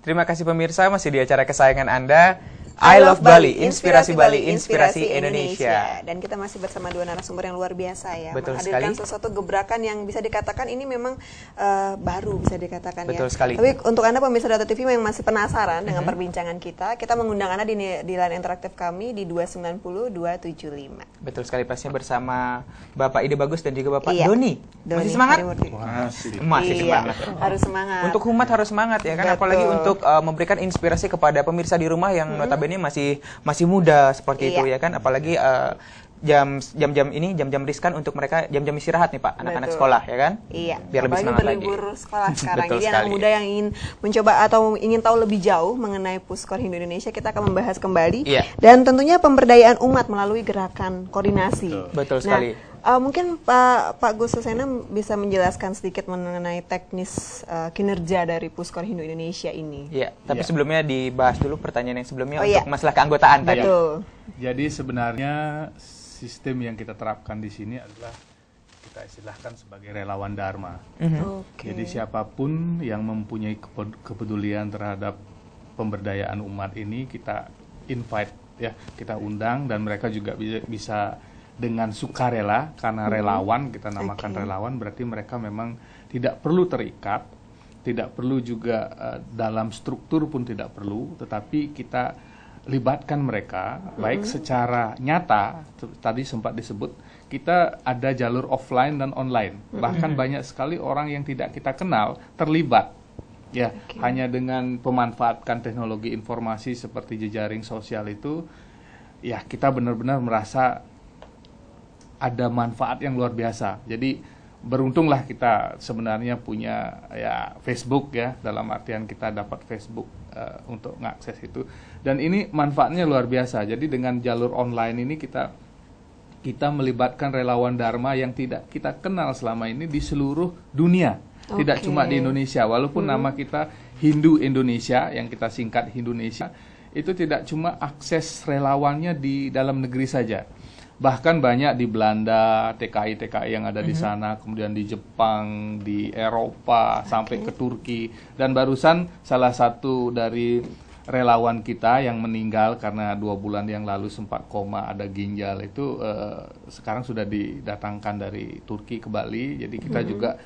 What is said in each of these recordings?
Terima kasih pemirsa, masih di acara kesayangan Anda, I Love Bali, Inspirasi Bali, Inspirasi Indonesia. Dan kita masih bersama dua narasumber yang luar biasa ya. Betul menghadirkan sekali. sesuatu gebrakan yang bisa dikatakan ini memang baru bisa dikatakan Betul ya. sekali. Tapi untuk Anda pemirsa Data TV yang masih penasaran dengan perbincangan kita mengundang Anda di line interaktif kami di 290 275. Betul sekali, pastinya bersama Bapak Ide Bagus dan juga Bapak Iya. Doni. Masih semangat? Harimurti. Masih Iya, semangat. harus semangat. Untuk Humat harus semangat ya kan, Betul. apalagi untuk memberikan inspirasi kepada pemirsa di rumah yang notabene masih muda seperti itu ya kan, apalagi jam-jam ini jam-jam riskan untuk mereka, jam-jam istirahat nih Pak, anak-anak Betul. sekolah ya kan? Iya, Biar lebih apalagi semangat berlibur lagi. sekolah sekarang. Betul Jadi anak sekali. muda yang ingin mencoba atau ingin tahu lebih jauh mengenai Puskor Hindu Indonesia, kita akan membahas kembali. Iya. Dan tentunya pemberdayaan umat melalui gerakan koordinasi. Betul sekali. Mungkin Pak Gus Susena bisa menjelaskan sedikit mengenai teknis kinerja dari Puskor Hindu Indonesia ini. Iya, tapi sebelumnya dibahas dulu pertanyaan yang sebelumnya untuk iya. masalah keanggotaan tadi. Betul. Jadi sebenarnya sistem yang kita terapkan di sini adalah kita istilahkan sebagai relawan Dharma. Oke. Jadi siapapun yang mempunyai kepedulian terhadap pemberdayaan umat ini kita invite ya, kita undang, dan mereka juga bisa dengan sukarela, karena relawan, kita namakan relawan, berarti mereka memang tidak perlu terikat, tidak perlu juga dalam struktur pun tidak perlu, tetapi kita libatkan mereka baik secara nyata. Tadi sempat disebut kita ada jalur offline dan online, bahkan banyak sekali orang yang tidak kita kenal terlibat ya, hanya dengan pemanfaatkan teknologi informasi seperti jejaring sosial itu ya, kita benar-benar merasa ada manfaat yang luar biasa. Jadi beruntunglah kita sebenarnya punya ya Facebook ya, dalam artian kita dapat Facebook untuk mengakses itu, dan ini manfaatnya luar biasa. Jadi dengan jalur online ini kita melibatkan relawan Dharma yang tidak kita kenal selama ini di seluruh dunia, tidak cuma di Indonesia. Walaupun nama kita Hindu Indonesia, yang kita singkat Hindunesia, itu tidak cuma akses relawannya di dalam negeri saja. Bahkan banyak di Belanda, TKI yang ada di sana, kemudian di Jepang, di Eropa, sampai ke Turki. Dan barusan salah satu dari relawan kita yang meninggal karena 2 bulan yang lalu sempat koma, ada ginjal, itu sekarang sudah didatangkan dari Turki ke Bali. Jadi kita juga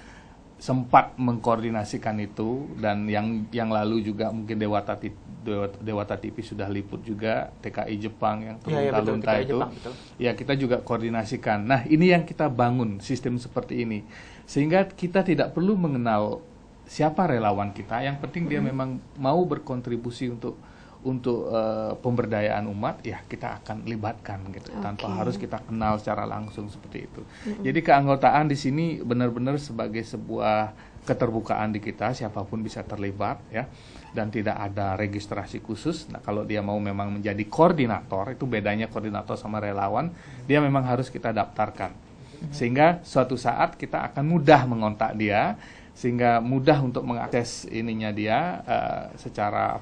sempat mengkoordinasikan itu, dan yang lalu juga mungkin Dewata TV sudah liput juga TKI Jepang yang Talunta itu. Ya, kita juga koordinasikan. Nah, ini yang kita bangun sistem seperti ini, sehingga kita tidak perlu mengenal siapa relawan kita. Yang penting dia memang mau berkontribusi untuk pemberdayaan umat, ya kita akan libatkan gitu, tanpa harus kita kenal secara langsung seperti itu. Jadi keanggotaan di sini benar-benar sebagai sebuah keterbukaan di kita, siapapun bisa terlibat ya, dan tidak ada registrasi khusus. Nah, kalau dia mau memang menjadi koordinator, itu bedanya koordinator sama relawan, dia memang harus kita daftarkan, sehingga suatu saat kita akan mudah mengontak dia, sehingga mudah untuk mengakses ininya dia secara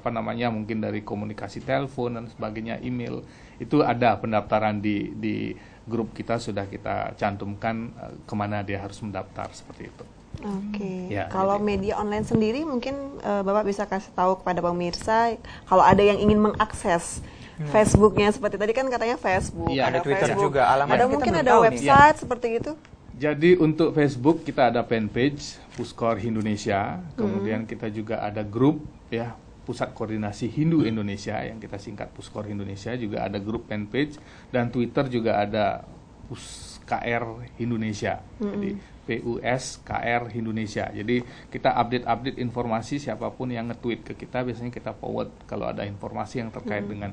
mungkin dari komunikasi telepon dan sebagainya, email. Itu ada pendaftaran di grup kita, sudah kita cantumkan kemana dia harus mendaftar, seperti itu. Oke. Ya, kalau media online sendiri mungkin Bapak bisa kasih tahu kepada pemirsa kalau ada yang ingin mengakses Facebooknya, seperti tadi kan katanya Facebook, Iya, ada Twitter Facebook, juga, alamatnya ada kita mungkin belum ada tahu nih. website seperti itu. Jadi untuk Facebook kita ada fanpage Puskor Indonesia, kemudian kita juga ada grup ya, Pusat Koordinasi Hindu Indonesia yang kita singkat Puskor Indonesia, juga ada grup fanpage, dan Twitter juga ada PUSKR Indonesia. Jadi PUSKR Indonesia. Jadi kita update informasi, siapapun yang nge-tweet ke kita biasanya kita forward kalau ada informasi yang terkait dengan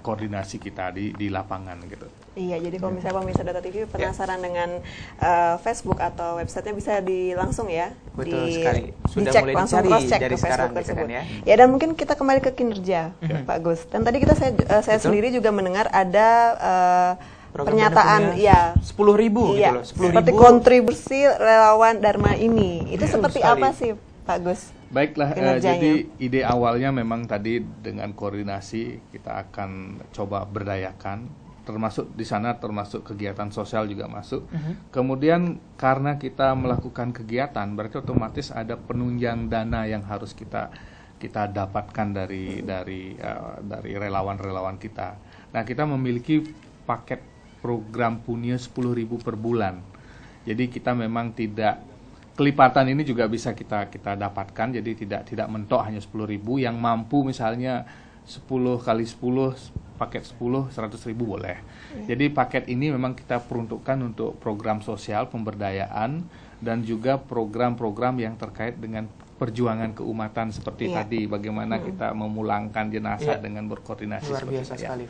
koordinasi kita di lapangan gitu. Iya, jadi kalau misalnya pemirsa Data TV penasaran dengan Facebook atau websitenya, bisa langsung ya. Betul sekali. Sudah dicek, mulai langsung dicari cross-check dari ke sekarang Facebook gitu tersebut. kan ya. Ya, dan mungkin kita kembali ke kinerja, Pak Gus. Dan tadi saya sendiri juga mendengar ada pernyataan, ya 10.000 iya, gitu loh. 10.000 seperti kontribusi relawan Dharma ini. Itu seperti apa sih, Pak Gus? Baiklah, Kinerjanya. jadi ide awalnya memang tadi dengan koordinasi kita akan coba berdayakan, termasuk di sana termasuk kegiatan sosial juga masuk. Kemudian karena kita melakukan kegiatan, berarti otomatis ada penunjang dana yang harus kita kita dapatkan dari relawan-relawan kita. Nah, kita memiliki paket program Punya 10.000 per bulan. Jadi kita memang tidak, kelipatan ini juga bisa kita dapatkan. Jadi tidak mentok hanya 10.000, yang mampu misalnya 10 kali 10 paket 10 100.000 boleh. Jadi paket ini memang kita peruntukkan untuk program sosial pemberdayaan dan juga program-program yang terkait dengan perjuangan keumatan seperti tadi, bagaimana kita memulangkan jenazah dengan berkoordinasi luar biasa itu, sekali.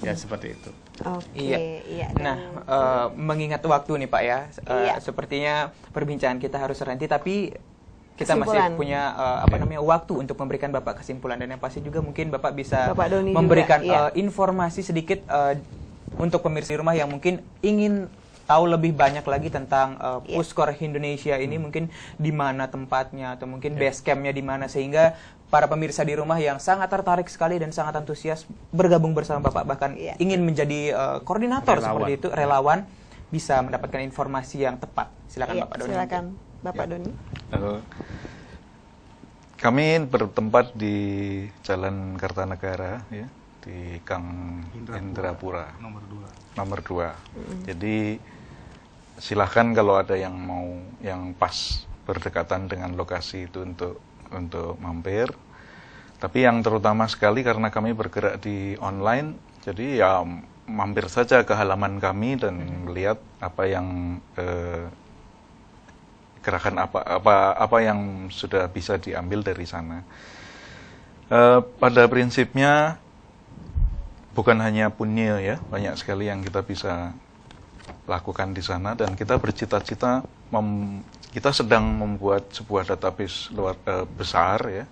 Ya seperti itu. Iya. Nah, mengingat waktu nih Pak ya, sepertinya perbincangan kita harus terhenti, tapi kita masih punya waktu untuk memberikan Bapak kesimpulan, dan yang pasti juga mungkin Bapak bisa memberikan informasi sedikit untuk pemirsa di rumah yang mungkin ingin tahu lebih banyak lagi tentang Puskor Indonesia ini, mungkin di mana tempatnya atau mungkin base campnya di mana, sehingga para pemirsa di rumah yang sangat tertarik sekali dan sangat antusias bergabung bersama Bapak, bahkan ingin menjadi koordinator seperti itu, relawan, bisa mendapatkan informasi yang tepat. Silakan Bapak Doni. Silakan Bapak Doni. Kami bertempat di Jalan Kartanegara, ya, di Gang Indrapura nomor 2. Jadi silahkan kalau ada yang mau yang pas berdekatan dengan lokasi itu untuk mampir. Tapi yang terutama sekali karena kami bergerak di online, jadi ya mampir saja ke halaman kami dan melihat apa yang gerakan apa yang sudah bisa diambil dari sana. Pada prinsipnya bukan hanya Punya ya, banyak sekali yang kita bisa lakukan di sana, dan kita bercita-cita kita sedang membuat sebuah database besar ya,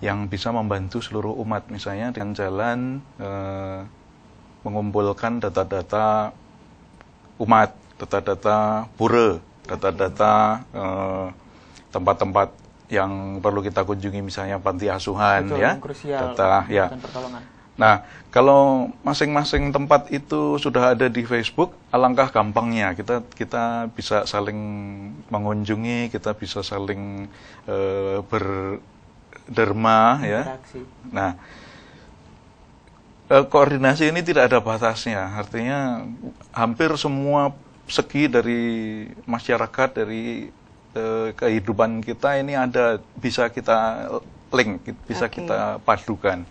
yang bisa membantu seluruh umat, misalnya dengan jalan mengumpulkan data-data umat, data-data pura, data-data tempat-tempat yang perlu kita kunjungi, misalnya panti asuhan. Betul, ya, krusial, data ya. Pertolongan. Nah, kalau masing-masing tempat itu sudah ada di Facebook, alangkah gampangnya kita bisa saling mengunjungi, kita bisa saling berderma ya. Nah, koordinasi ini tidak ada batasnya, artinya hampir semua segi dari masyarakat, dari kehidupan kita ini bisa kita link, bisa kita padukan.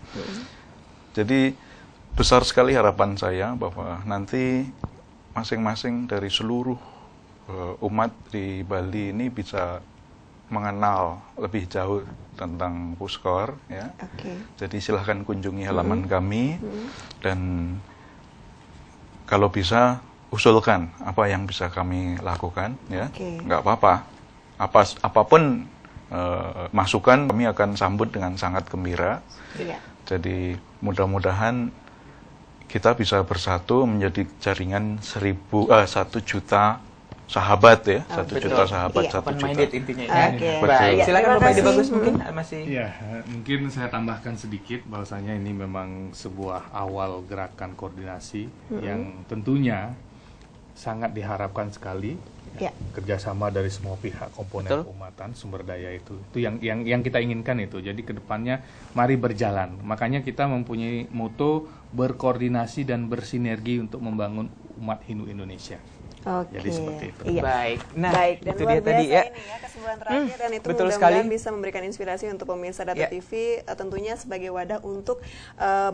Jadi besar sekali harapan saya bahwa nanti masing-masing dari seluruh umat di Bali ini bisa mengenal lebih jauh tentang Puskor ya. Jadi silahkan kunjungi halaman kami, dan kalau bisa usulkan apa yang bisa kami lakukan ya. Nggak apa-apa, apapun masukan kami akan sambut dengan sangat gembira. Jadi mudah-mudahan kita bisa bersatu menjadi jaringan 1 juta sahabat ya, 1 juta sahabat, 1 juta. Intinya ya. Baik, silakan Bapak Ide Bagus, mungkin masih. Ya, mungkin saya tambahkan sedikit bahwasanya ini memang sebuah awal gerakan koordinasi yang tentunya sangat diharapkan sekali. Kerjasama dari semua pihak, komponen keumatan, sumber daya itu yang kita inginkan itu. Jadi kedepannya mari berjalan. Makanya kita mempunyai moto berkoordinasi dan bersinergi untuk membangun umat Hindu Indonesia. Jadi seperti itu. Baik. Nah, dan itu luar dia biasa tadi ya. Ini ya kesimpulan terakhir, dan itu betul mudah-mudahan sekali. bisa memberikan inspirasi untuk pemirsa Data TV, tentunya sebagai wadah untuk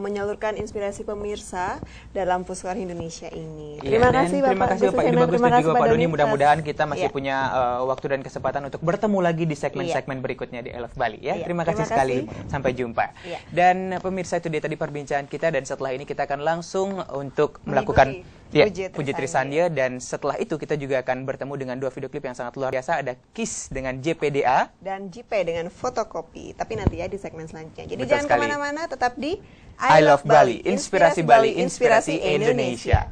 menyalurkan inspirasi pemirsa dalam Puskor Indonesia ini. Terima kasih Bapak. Terima kasih Bapak Ide Bagus dan juga Pak Doni. Mudah-mudahan kita masih punya waktu dan kesempatan untuk bertemu lagi di segmen-segmen berikutnya di I Love Bali ya. Terima kasih sekali. Sampai jumpa. Dan pemirsa, itu dia tadi perbincangan kita, dan setelah ini kita akan langsung untuk melakukan Puji Trisandia, dan setelah itu kita juga akan bertemu dengan 2 video klip yang sangat luar biasa. Ada Kiss dengan JPDA dan JP dengan fotokopi, tapi nanti ya di segmen selanjutnya. Jadi betul jangan kemana-mana, tetap di I Love Bali, inspirasi Bali, inspirasi Indonesia.